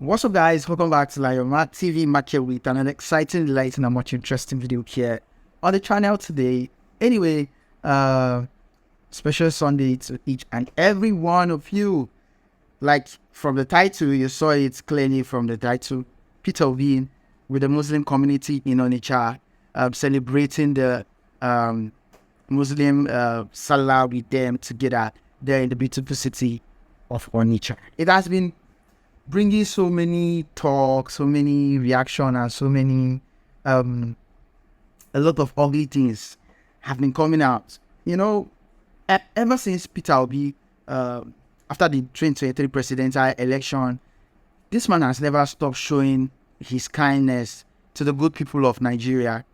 What's up, guys? Welcome back to Lion Matt TV Market with an exciting, light and a much interesting video here on the channel today. Anyway, special Sunday to each and every one of you. Like from the title, you saw it clearly from the title. Peter Obi with the Muslim community in Onitsha, celebrating the Muslim Salah with them together there in the beautiful city of Onitsha. It has been bringing so many talks, so many reaction, and so many a lot of ugly things have been coming out. You know, ever since Peter Obi, after the 2023 presidential election, this man has never stopped showing his kindness to the good people of Nigeria.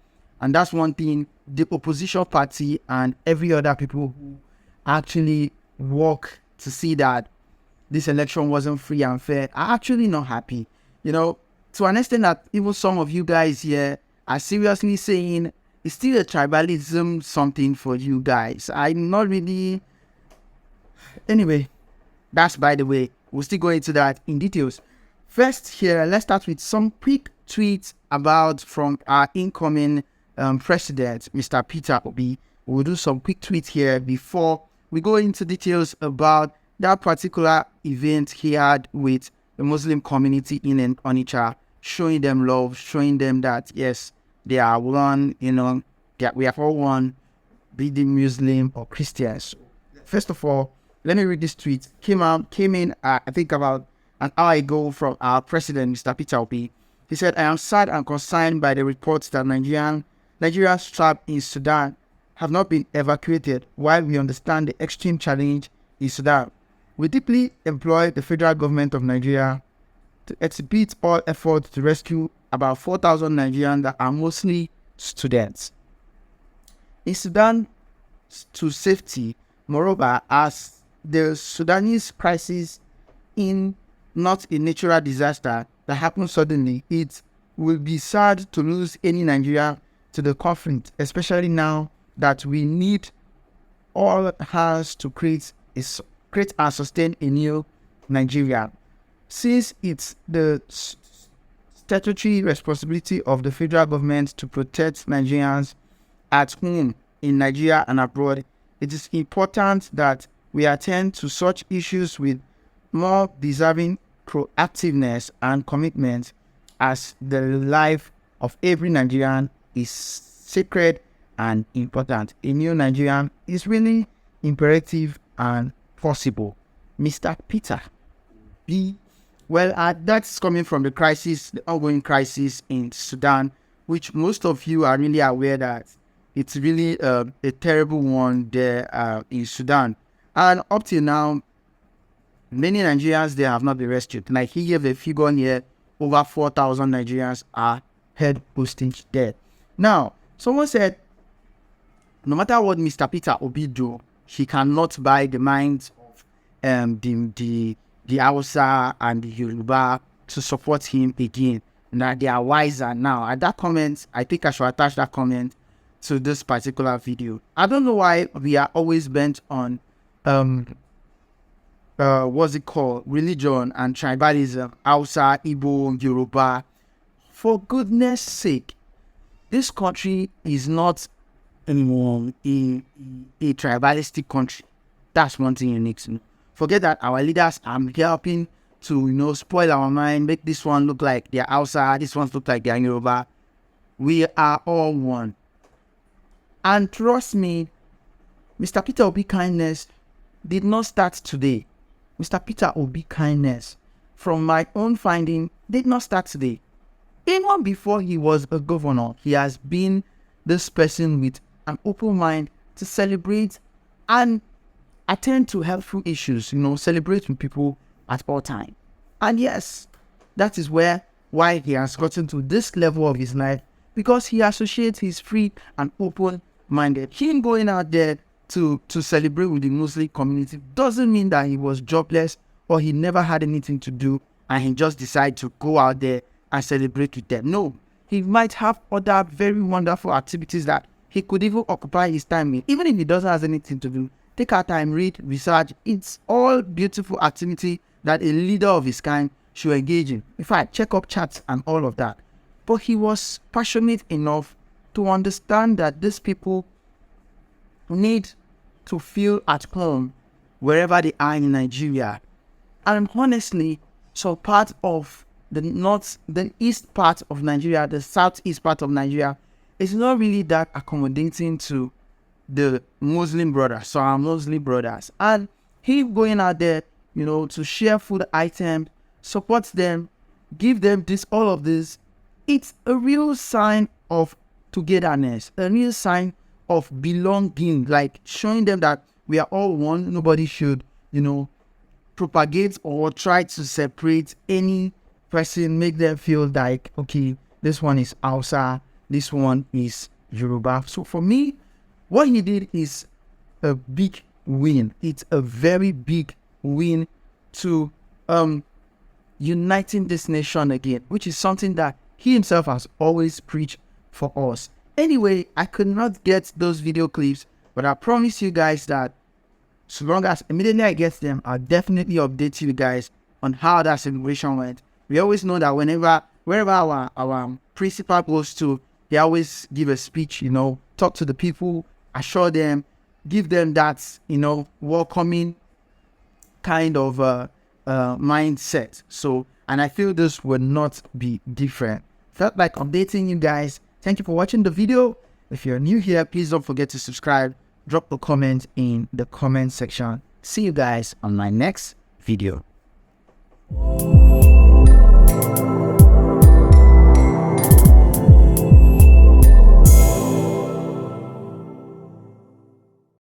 And that's one thing the opposition party and every other people who actually work to see that this election wasn't free and fair are actually not happy. You know, to an extent that even some of you guys here are seriously saying it's still a tribalism something for you guys. I'm not really... Anyway, that's by the way. We'll still go into that in details. First here, let's start with some quick tweets from our incoming president, Mr. Peter Obi. We'll do some quick tweets here before we go into details about that particular event he had with the Muslim community in Onitsha, showing them love, showing them that, yes, they are one, you know, that we are all one, be the Muslim or Christians. First of all, let me read this tweet. Came in, I think about an hour ago from our president, Mr. Peter Obi. He said, I am sad and concerned by the reports that Nigerians trapped in Sudan have not been evacuated, while we understand the extreme challenge in Sudan. We deeply employ the federal government of Nigeria to exhibit all efforts to rescue about 4,000 Nigerians that are mostly students in Sudan to safety. Moreover, as the Sudanese crisis in not a natural disaster that happens suddenly, it will be sad to lose any Nigeria to the conflict, especially now that we need all hands to create and sustain a new Nigeria. Since it's the statutory responsibility of the federal government to protect Nigerians at home, in Nigeria and abroad, it is important that we attend to such issues with more deserving proactiveness and commitment, as the life of every Nigerian is sacred and important. A new Nigerian is really imperative and possible. Mr. Peter B. Well, that's coming from the ongoing crisis in Sudan, which most of you are really aware that it's really a terrible one there in Sudan. And up till now, many Nigerians there have not been rescued. Like he gave a figure here, over 4,000 Nigerians are held hostage there. Now, someone said, no matter what Mr. Peter Obi do, he cannot buy the minds of the Hausa and the Yoruba to support him again. Now they are wiser now. At that comment, I think I should attach that comment to this particular video. I don't know why we are always bent on what's it called, religion and tribalism, Hausa, Igbo, Yoruba. For goodness sake, this country is not a tribalistic country. That's one thing you need to know. Forget that our leaders are helping to, you know, spoil our mind, make this one look like they're Hausa, this one look like they're Yoruba. We are all one. And trust me, Mr. Peter Obi kindness did not start today. Mr. Peter Obi kindness, from my own finding, did not start today. Even before he was a governor, he has been this person with an open mind to celebrate and attend to helpful issues, you know, celebrate with people at all time. And yes, that is why he has gotten to this level of his life, because he associates his free and open-minded. Him going out there to celebrate with the Muslim community doesn't mean that he was jobless or he never had anything to do and he just decided to go out there and celebrate with them. No, he might have other very wonderful activities that he could even occupy his time in. Even if he doesn't have anything to do, take our time, read, research. It's all beautiful activity that a leader of his kind should engage in. In fact, check up chats and all of that. But he was passionate enough to understand that these people need to feel at home wherever they are in Nigeria. And honestly, so part of the east part of Nigeria, the southeast part of Nigeria, is not really that accommodating to the Muslim brothers, so our Muslim brothers. And he going out there, to share food items, support them, give them all of this, it's a real sign of togetherness, a real sign of belonging, like showing them that we are all one. Nobody should, propagate or try to separate any person, make them feel like, okay, this one is Hausa, this one is Yoruba. So for me, what he did is a big win. It's a very big win to uniting this nation again, which is something that he himself has always preached for us. Anyway, I could not get those video clips, but I promise you guys that so long as immediately I get them, I'll definitely update you guys on how that celebration went. We always know that wherever our principal goes to, they always give a speech, talk to the people, assure them, give them that, welcoming kind of mindset. So, and I feel this would not be different. Felt like updating you guys. Thank you for watching the video. If you're new here, please don't forget to subscribe. Drop a comment in the comment section. See you guys on my next video.